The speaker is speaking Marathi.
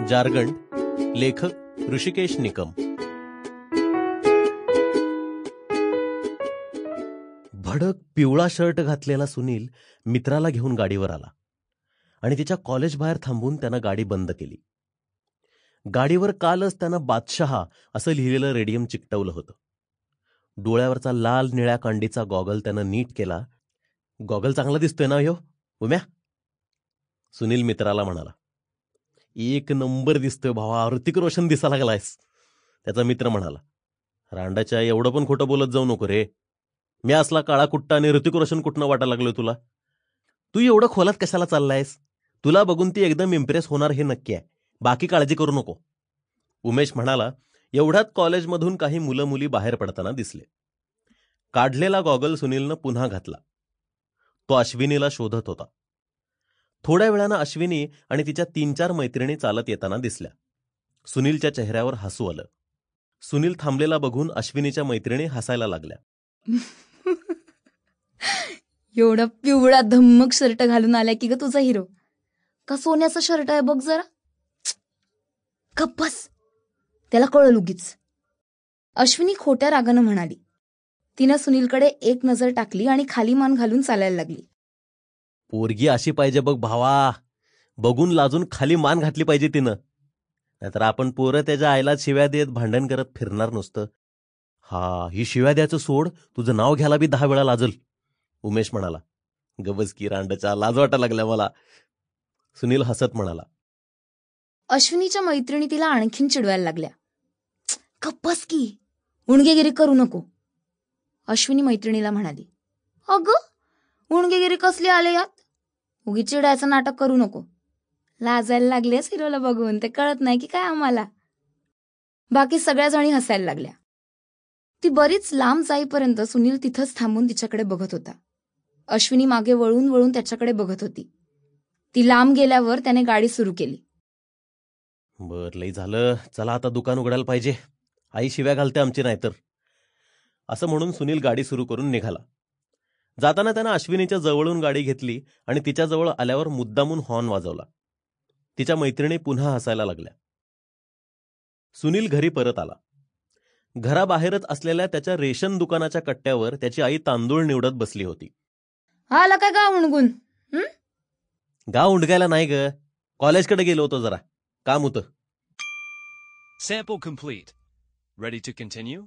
जारगण, लेखक ऋषिकेश निकम. भडक पिवळा शर्ट घातलेला सुनील मित्राला घेऊन गाडीवर आला आणि तिच्या कॉलेज बाहेर थांबून त्यानं गाडी बंद केली. गाडीवर कालच त्यानं बादशहा असं लिहिलेलं रेडियम चिकटवलं होतं. डोळ्यावरचा लाल निळ्या कांडीचा गॉगल त्यानं नीट केला. गॉगल चांगला दिसतोय ना ह्यो उम्या? सुनील मित्राला म्हणाला. एक नंबर दिसतोय भावा, ऋतिक रोशन दिसा लागलायस. त्याचा मित्र म्हणाला, रांडाच्या एवढं पण खोटं बोलत जाऊ नको रे. मी असला काळा कुट्टा आणि ऋतिक रोशन कुठनं वाटायला लागलोय तुला? तू एवढं खोलात कशाला चाललायस? तुला बघून ती एकदम इम्प्रेस होणार हे नक्की आहे, बाकी काळजी करू नको. उमेश म्हणाला. एवढ्यात कॉलेजमधून काही मुलं मुली बाहेर पडताना दिसले. काढलेला गॉगल सुनीलनं पुन्हा घातला. तो अश्विनीला शोधत होता. थोड्या वेळानं अश्विनी आणि तिच्या 3-4 मैत्रिणी चालत येताना दिसल्या. सुनीलच्या चेहऱ्यावर हसू आलं. सुनील थांबलेला बघून अश्विनीच्या मैत्रिणी हसायला लागल्या. एवढा पिवळा धम्मक शर्ट घालून आलाय की ग तुझा हिरो? का सोन्याचा शर्ट आहे बघ जरा. गप्पस, त्याला कळलं उगीच. अश्विनी खोट्या रागानं म्हणाली. तिनं सुनीलकडे एक नजर टाकली आणि खाली मान घालून चालायला लागली. पोरगी अशी पाहिजे बघ भावा, बघून लाजून खाली मान घातली पाहिजे तिनं. नाहीतर आपण पोरं त्याच्या आईला शिव्या देत भांडण करत फिरणार नुसतं. हा, ही शिव्या द्यायचं सोड, तुझं नाव घ्यायला बी 10 वेळा लाजल. उमेश म्हणाला. गबस की रांडच्या, लाज वाटायला लागल्या मला. सुनील हसत म्हणाला. अश्विनीच्या मैत्रिणी तिला आणखीन चिडवायला लागल्या. गप्पस की, उणगेगिरी करू नको. अश्विनी मैत्रिणीला म्हणाली. अगं उणगेगिरी कसली आले यात? उगी चिडायचं नाटक करू नको. लाजायला लागलेस हिरोला बघून, ते कळत नाही की काय आम्हाला? बाकी सगळ्या जणी हसायला लागल्या. ती बरीच लांब जाईपर्यंत सुनील तिथंच थांबून तिच्याकडे बघत होता. अश्विनी मागे वळून वळून त्याच्याकडे बघत होती. ती लांब गेल्यावर त्याने गाडी सुरू केली. बर, लई झालं, चला आता दुकान उघडायला पाहिजे, आई शिव्या घालते आमची नाहीतर. असं म्हणून सुनील गाडी सुरू करून निघाला. जाताना त्यानं अश्विनीच्या जवळून गाडी घेतली आणि तिच्याजवळ आल्यावर मुद्दामून हॉर्न वाजवला. तिच्या मैत्रिणी पुन्हा हसायला लागल्या. सुनील घरी परत आला. घराबाहेरच असलेल्या त्याच्या रेशन दुकानाच्या कट्ट्यावर त्याची आई तांदूळ निवडत बसली होती. आला काय गाव उणगून? गाव उंडगायला नाही ग, कॉलेजकडे गेलो होतो, जरा काम होतं. Sample complete. Ready to continue?